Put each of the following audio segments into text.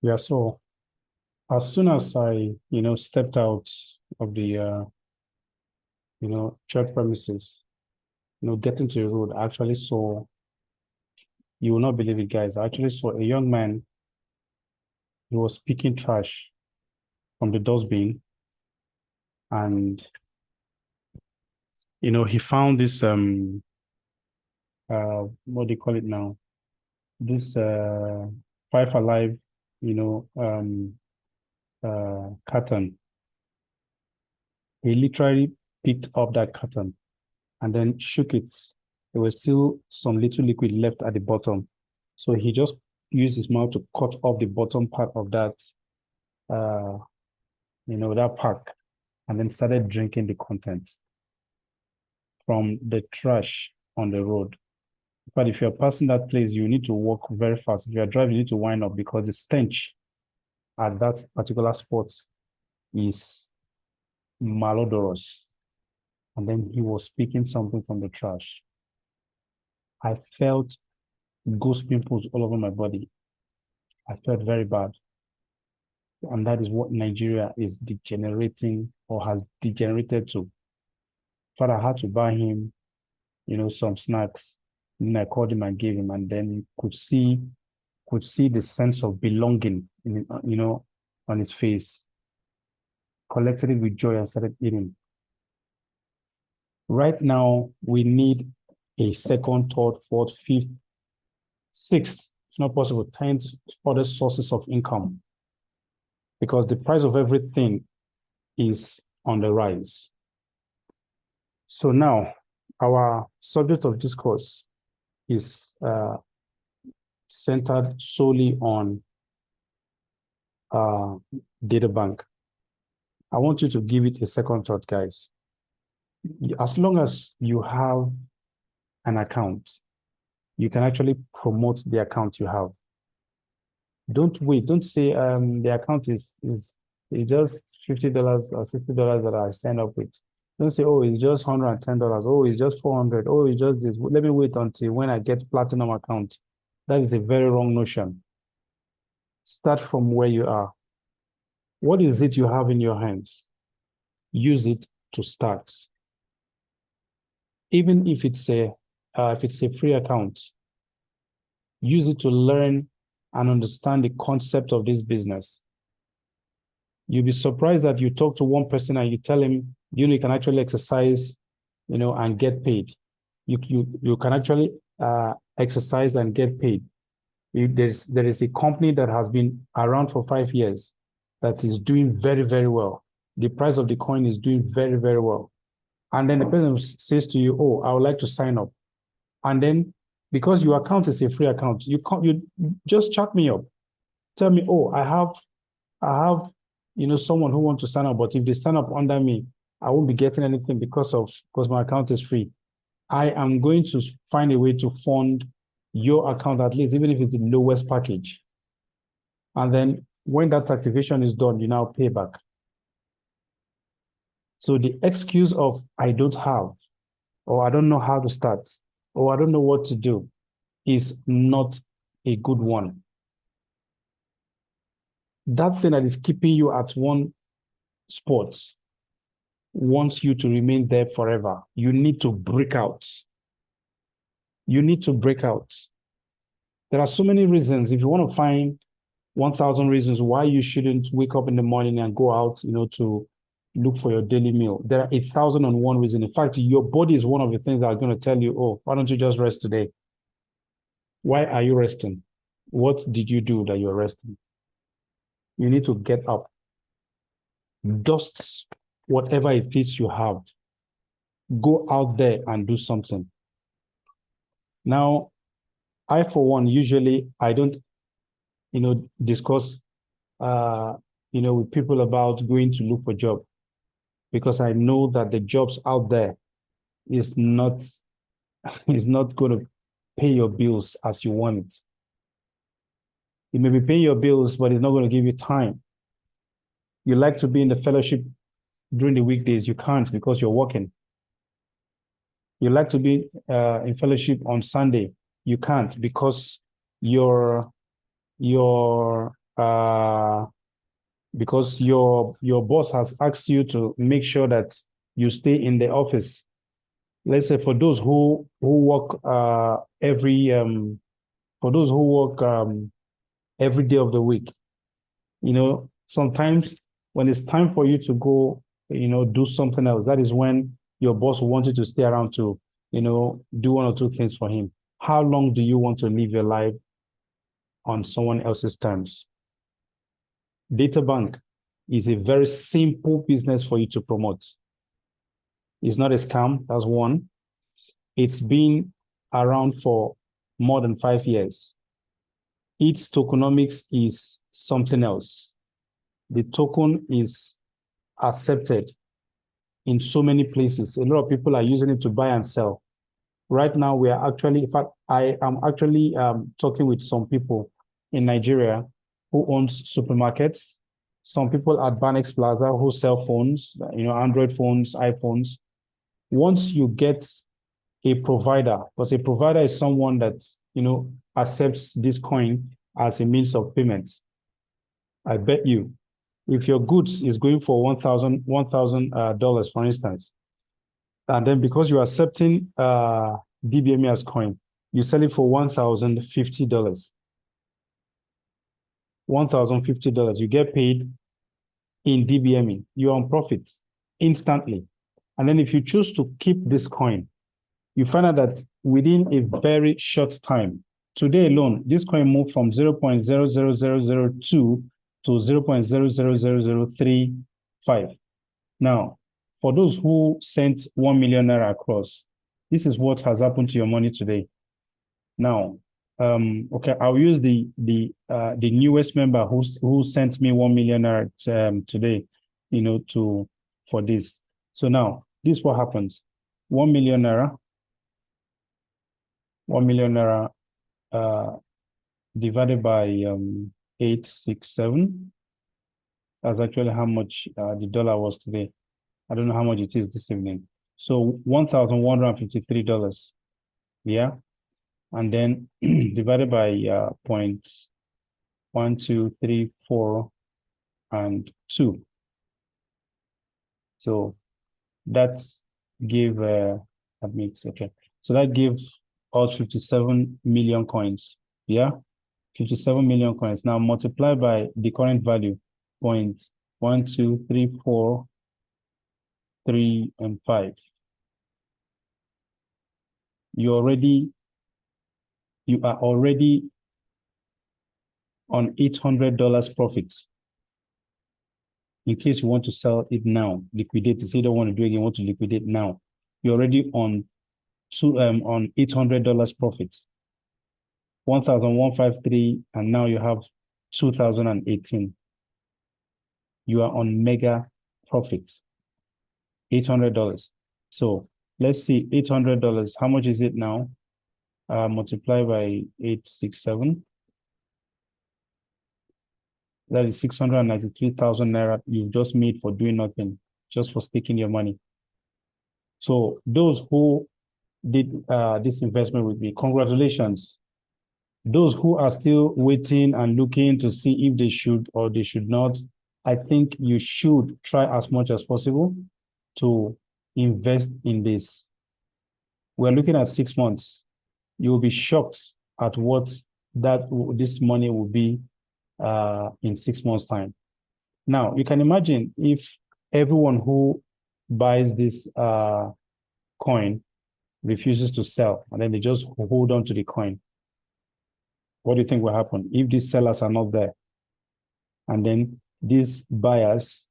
Yeah, so as soon as I, stepped out of the, church premises, getting to the road, I actually saw, you will not believe it, guys. I actually saw a young man. He was picking trash from the dustbin, and he found this what do you call it now? This Five Alive, carton. He literally picked up that carton and then shook it. There was still some little liquid left at the bottom. So he just used his mouth to cut off the bottom part of uh, that pack, and then started drinking the contents from the trash on the road. But if you're passing that place, you need to walk very fast. If you're driving, you need to wind up because the stench at that particular spot is malodorous. And then he was speaking something from the trash. I felt ghost pimples all over my body. I felt very bad. And that is what Nigeria is degenerating or has degenerated to. But I had to buy him, some snacks. And I called him and gave him, and then could see the sense of belonging on his face. Collected it with joy and started eating. Right now, we need a second, third, fourth, fifth, sixth, if not possible, 10th other sources of income because the price of everything is on the rise. So now, our subject of discourse is centered solely on data bank. I want you to give it a second thought, guys. As long as you have an account, you can actually promote the account you have. Don't wait. Don't say the account is just $50 or $60 that I signed up with. Don't say, oh, it's just $110. Oh, it's just 400. Oh, it's just this. Let me wait until when I get platinum account. That is a very wrong notion. Start from where you are. What is it you have in your hands? Use it to start. Even if it's a free account, use it to learn and understand the concept of this business. You'll be surprised that you talk to one person and you tell him, you can actually exercise, and get paid. You can actually exercise and get paid. There is a company that has been around for 5 years that is doing very, very well. The price of the coin is doing very, very well. And then the person says to you, oh, I would like to sign up. And then because your account is a free account, you just chat me up. Tell me, oh, I have someone who wants to sign up, but if they sign up under me, I won't be getting anything because my account is free. I am going to find a way to fund your account at least, even if it's the lowest package. And then when that activation is done, you now pay back. So the excuse of I don't have, or I don't know how to start, or I don't know what to do is not a good one. That thing that is keeping you at one spot wants you to remain there forever. You need to break out. You need to break out. There are so many reasons. If you want to find 1,000 reasons why you shouldn't wake up in the morning and go out, to look for your daily meal, there are 1,001 reasons. In fact, your body is one of the things that are going to tell you, oh, why don't you just rest today? Why are you resting? What did you do that you're resting? You need to get up. Dust whatever it is you have. Go out there and do something. Now, I, for one, usually I don't, discuss, with people about going to look for job because I know that the jobs out there is not, is not going to pay your bills as you want it. It may be paying your bills, but it's not going to give you time. You like to be in the fellowship during the weekdays, you can't because you're working. You like to be in fellowship on Sunday, you can't because you're because your boss has asked you to make sure that you stay in the office. Let's say for those who work every day of the week, sometimes when it's time for you to go, do something else, that is when your boss will want you to stay around to, do one or two things for him. How long do you want to live your life on someone else's terms? DataBank is a very simple business for you to promote. It's not a scam, that's one. It's been around for more than 5 years. Its tokenomics is something else. The token is accepted in so many places. A lot of people are using it to buy and sell. Right now, we are actually, in fact, I am actually talking with some people in Nigeria who owns supermarkets, some people at Banex Plaza who sell phones, Android phones, iPhones. Once you get a provider, because a provider is someone that, accepts this coin as a means of payment. I bet you, if your goods is going for $1,000, for instance, and then because you're accepting DBME as coin, you sell it for $1,050. $1,050. You get paid in DBME. You're on profit instantly. And then if you choose to keep this coin, you find out that within a very short time, today alone, this coin moved from 0.00002 to 0.00035. Now, for those who sent 1 million naira across, this is what has happened to your money today. Now, okay, I'll use the newest member who sent me 1 million naira today, for this. So now, this is what happens. 1 million naira, 1 million naira divided by 867. That's actually how much the dollar was today. I don't know how much it is this evening. So $1,153. Yeah. And then divided by 0.1234 and 2. So that's give okay. So that gives us 57 million coins. Yeah. 57 million coins. Now multiply by the current value, 0.1234, 3, and 5. You are already on $800 profits. In case you want to sell it now, liquidate. Say you don't want to do it, you want to liquidate now. You're already on $800 profits. 1,153, and now you have 2018. You are on mega profits. $800. So let's see, $800. How much is it now? Multiply by 867. That is 693,000 naira you've just made for doing nothing, just for staking your money. So those who did this investment with me, congratulations. Those who are still waiting and looking to see if they should or they should not, I think you should try as much as possible to invest in this. We're looking at 6 months. You will be shocked at what this money will be in 6 months' time. Now, you can imagine if everyone who buys this coin refuses to sell, and then they just hold on to the coin. What do you think will happen if these sellers are not there? And then these buyers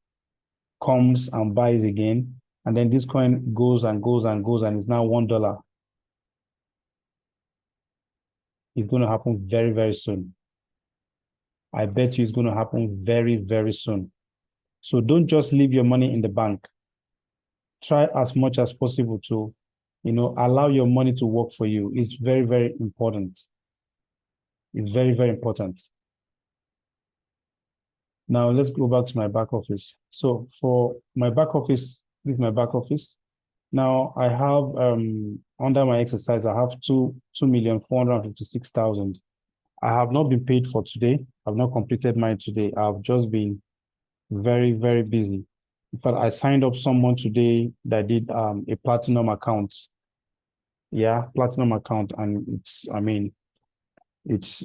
comes and buys again, and then this coin goes and goes and goes, and it's now $1. It's going to happen very, very soon. I bet you it's going to happen very, very soon. So don't just leave your money in the bank. Try as much as possible to, allow your money to work for you. It's very, very important. It's very, very important. Now let's go back to my back office. So for my back office, this is my back office. Now I have under my exercise, I have 2,456,000. I have not been paid for today. I've not completed mine today. I've just been very, very busy. In fact, I signed up someone today that did a platinum account. Yeah, platinum account, and it's, I mean, it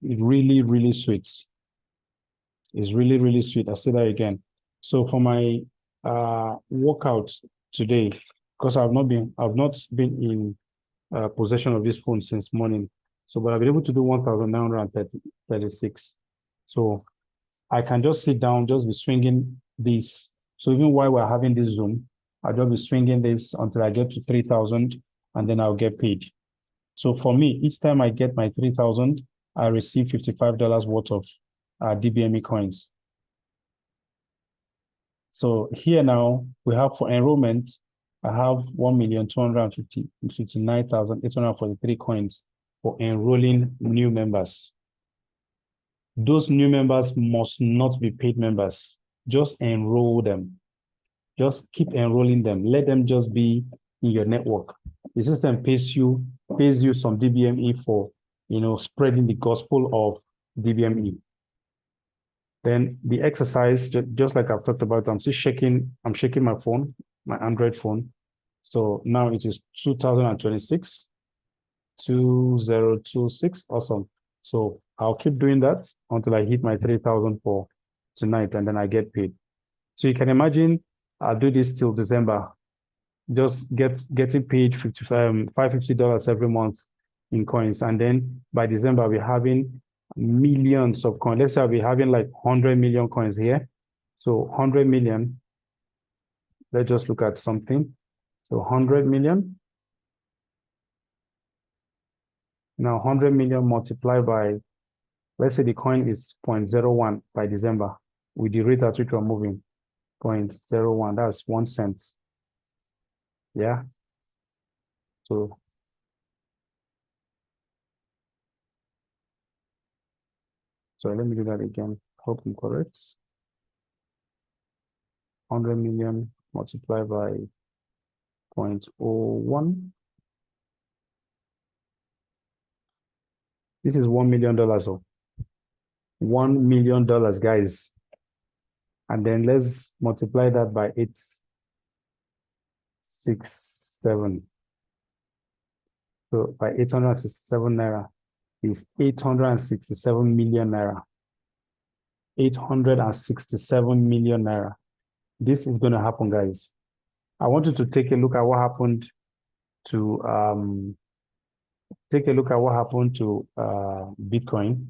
really, really sweet. It's really, really sweet. I'll say that again. So for my workout today, because I've not been in possession of this phone since morning. So, but I've been able to do 1,936. So I can just sit down, just be swinging this. So even while we're having this Zoom, I'll just be swinging this until I get to 3,000, and then I'll get paid. So for me, each time I get my 3,000, I receive $55 worth of DBME coins. So here now we have for enrollment, I have 1,259,843 coins for enrolling new members. Those new members must not be paid members. Just enroll them. Just keep enrolling them. Let them just be in your network. The system pays you some DBME for, spreading the gospel of DBME. Then the exercise, just like I've talked about, I'm shaking my phone, my Android phone. So now it is 2026, 2026. Awesome. So I'll keep doing that until I hit my 3,000 for tonight, and then I get paid. So you can imagine I'll do this till December, just getting paid $550 every month in coins. And then by December, I'll be having millions of coins. Let's say I'll be having like 100 million coins here. So 100 million, let's just look at something. So 100 million. Now 100 million multiplied by, let's say the coin is 0.01 by December with the rate at which we're moving, 0.01, that's 1 cent. Yeah. So let me do that again. Hope I'm correct. 100 million multiplied by 0.01. This is $1 million. So $1 million, guys. And then let's multiply that by 867. So by 867 naira is 867 million naira. 867 million naira. This is going to happen, guys. I want you to take a look at what happened to Bitcoin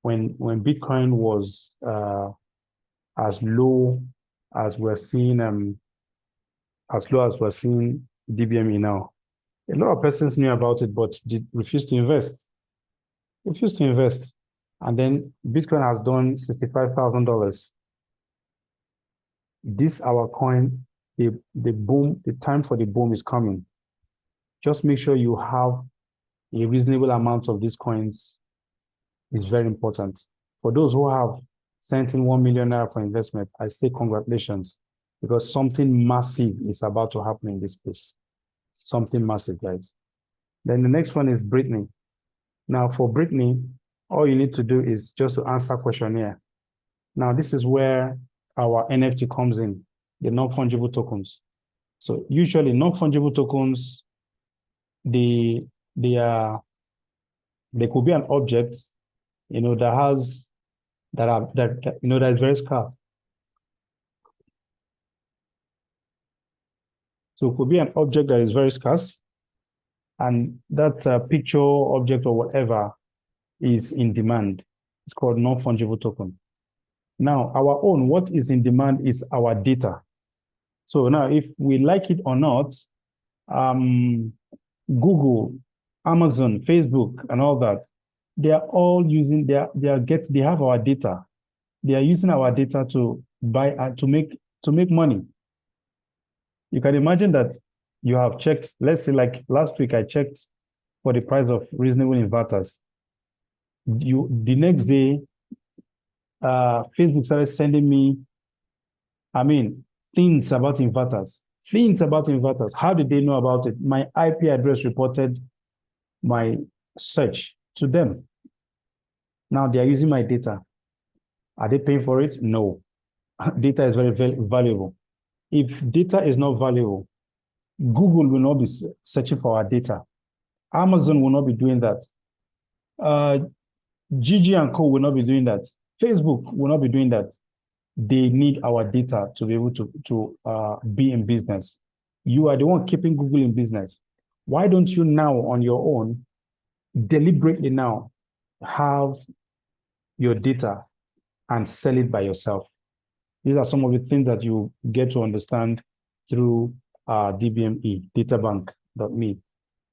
when Bitcoin was as low as we're seeing DBME now. A lot of persons knew about it, but refused to invest. And then Bitcoin has done $65,000. This our coin, the boom, the time for the boom is coming. Just make sure you have a reasonable amount of these coins. Is very important. For those who have sent in 1 million naira for investment, I say congratulations, because something massive is about to happen in this space. Something massive, guys. Then the next one is Brittany. Now for Brittany, all you need to do is just to answer questionnaire. Now this is where our NFT comes in, the non-fungible tokens. So usually non-fungible tokens, they could be an object, that is very scarce. So it could be an object that is very scarce, and that picture, object, or whatever is in demand. It's called non-fungible token. Now, our own, what is in demand is our data. So now, if we like it or not, Google, Amazon, Facebook, and all that, they are all using they have our data. They are using our data to buy to make money. You can imagine that you have checked, let's say like last week I checked for the price of reasonable inverters. The next day, Facebook started sending me, things about inverters. How did they know about it? My IP address reported my search to them. Now they are using my data. Are they paying for it? No. Data is very, very valuable. If data is not valuable, Google will not be searching for our data. Amazon will not be doing that. Gigi and Co will not be doing that. Facebook will not be doing that. They need our data to be able to be in business. You are the one keeping Google in business. Why don't you now on your own, deliberately now, have your data and sell it by yourself? These are some of the things that you get to understand through DBME, databank.me.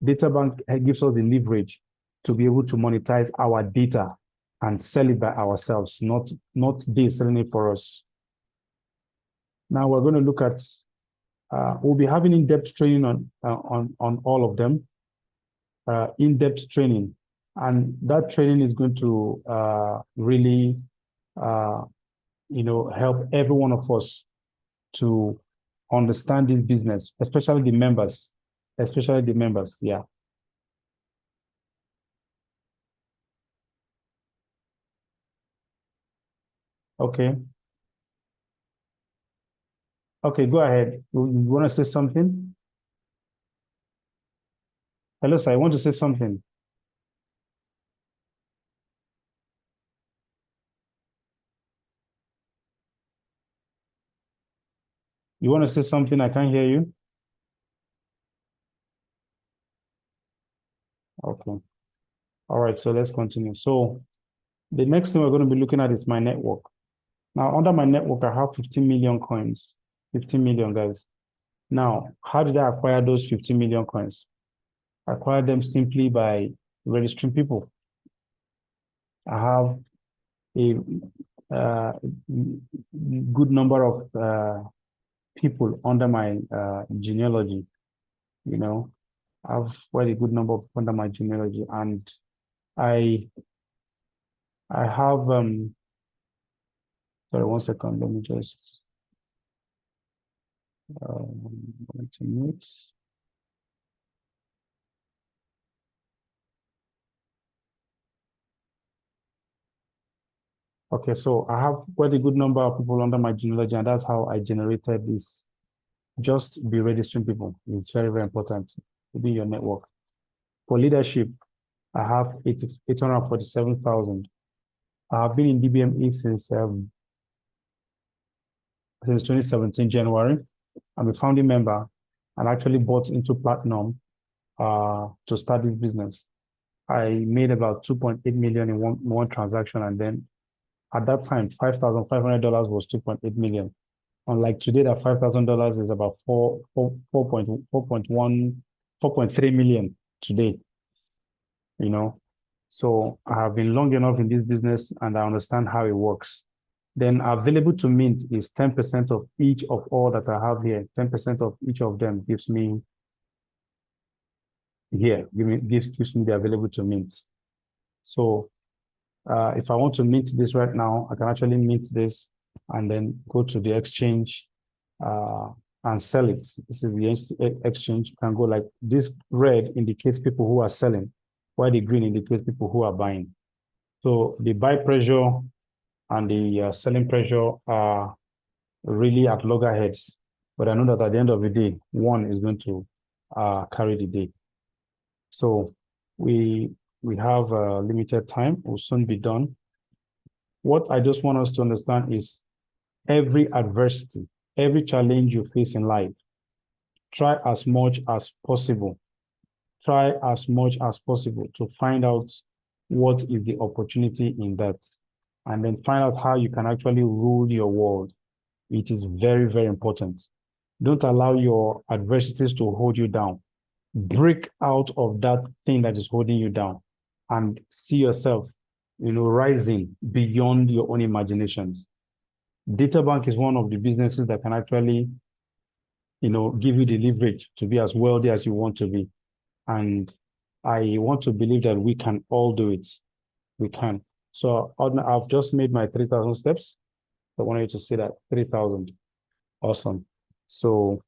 Databank gives us the leverage to be able to monetize our data and sell it by ourselves, not they selling it for us. Now we're going to look at, we'll be having in-depth training on all of them, in-depth training. And that training is going to really, help every one of us to understand this business, especially the members, yeah. Okay. Okay, go ahead. You want to say something? Hello, sir. I want to say something. You want to say something? I can't hear you. Okay. All right. So let's continue. So the next thing we're going to be looking at is my network. Now, under my network, I have 15 million coins. 15 million, guys. Now, how did I acquire those 15 million coins? I acquired them simply by registering people. I have a good number of people under my genealogy. I've quite a good number of under my genealogy, and I have sorry, 1 second, let me just mute. Okay, so I have quite a good number of people under my genealogy, and that's how I generated this. Just be registering people. It's very, very important to be in your network. For leadership, I have 847,000. I have been in DBME since 2017, January. I'm a founding member and actually bought into Platinum to start this business. I made about 2.8 million in one transaction, and then at that time, $5,500 was 2.8 million. Unlike today, that $5,000 is about 4.3 million today. So I have been long enough in this business and I understand how it works. Then available to mint is 10% of each of all that I have here. 10% of each of them gives me here, gives me the available to mint. So if I want to mint this right now, I can actually mint this and then go to the exchange and sell it. This is the exchange. You can go like this. Red indicates people who are selling, while the green indicates people who are buying. So the buy pressure and the selling pressure are really at loggerheads. But I know that at the end of the day, one is going to carry the day. So we have a limited time. We'll soon be done. What I just want us to understand is every adversity, every challenge you face in life, try as much as possible. Try as much as possible to find out what is the opportunity in that, and then find out how you can actually rule your world. It is very, very important. Don't allow your adversities to hold you down. Break out of that thing that is holding you down and see yourself, rising beyond your own imaginations. DataBank is one of the businesses that can actually, give you the leverage to be as wealthy as you want to be. And I want to believe that we can all do it. We can. So I've just made my 3,000 steps. I wanted you to see that 3,000. Awesome. So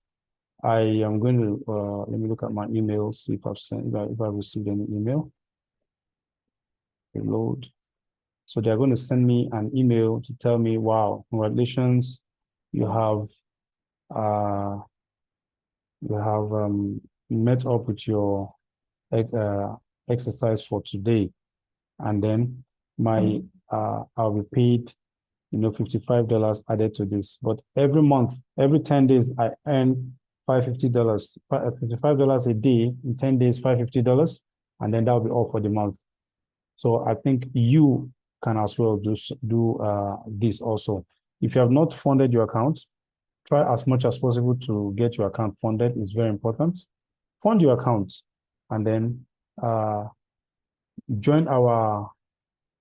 I am going to let me look at my email, see if I've received any email. Reload. So they're going to send me an email to tell me, wow, congratulations, you have met up with your exercise for today. And then I'll be paid, $55 added to this. But every month, every 10 days, I earn $550, $55 a day. In 10 days, $550, and then that'll be all for the month. So I think you can as well do this also. If you have not funded your account, try as much as possible to get your account funded. It's very important. Fund your account, and then join our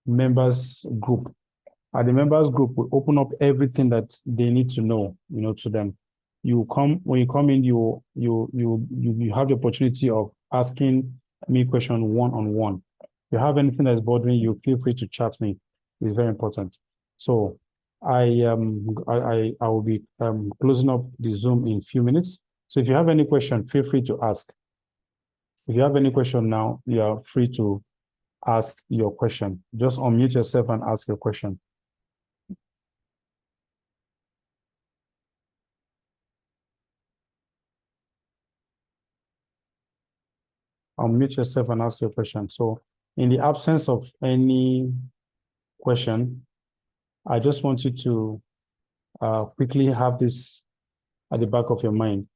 members group. At the members group, we open up everything that they need to know, to them. When you come in, you have the opportunity of asking me question one-on-one. If you have anything that's bothering you, feel free to chat me. It's very important. So I will be closing up the Zoom in a few minutes. So if you have any question, feel free to ask. If you have any question now, you are free to ask your question. Just unmute yourself and ask your question. Unmute yourself and ask your question. So in the absence of any question, I just want you to quickly have this at the back of your mind.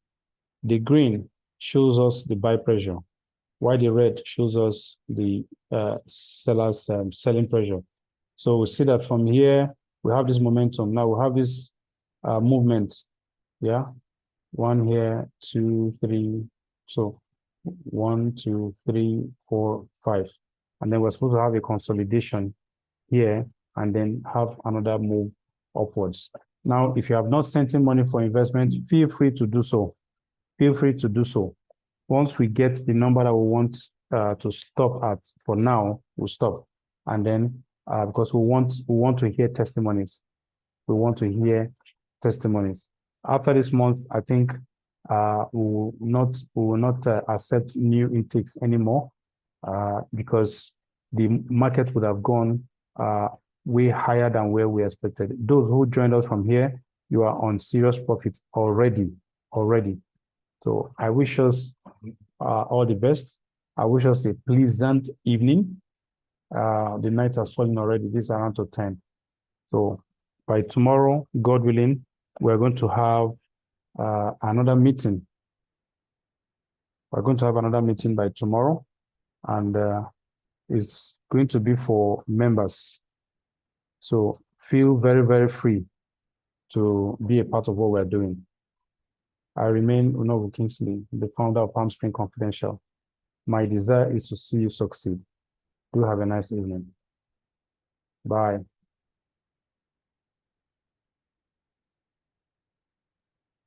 The green shows us the buy pressure, while the red shows us the seller's selling pressure. So we see that from here, we have this momentum. Now we have this movement. Yeah. 1 here, 2, 3. So 1, 2, 3, 4, 5. And then we're supposed to have a consolidation here and then have another move upwards. Now, if you have not sent in money for investment, feel free to do so. Feel free to do so. Once we get the number that we want to stop at, for now, we'll stop. And then because we want to hear testimonies. We want to hear testimonies. After this month, I think we will not accept new intakes anymore because the market would have gone way higher than where we expected. Those who joined us from here, you are on serious profit already. So I wish us all the best. I wish us a pleasant evening. The night has fallen already. This is around to 10. So by tomorrow, God willing, we're going to have another meeting. We're going to have another meeting by tomorrow, and it's going to be for members. So feel very, very free to be a part of what we're doing. I remain Unovu Kingsley, the founder of Palm Spring Confidential. My desire is to see you succeed. Do have a nice evening. Bye.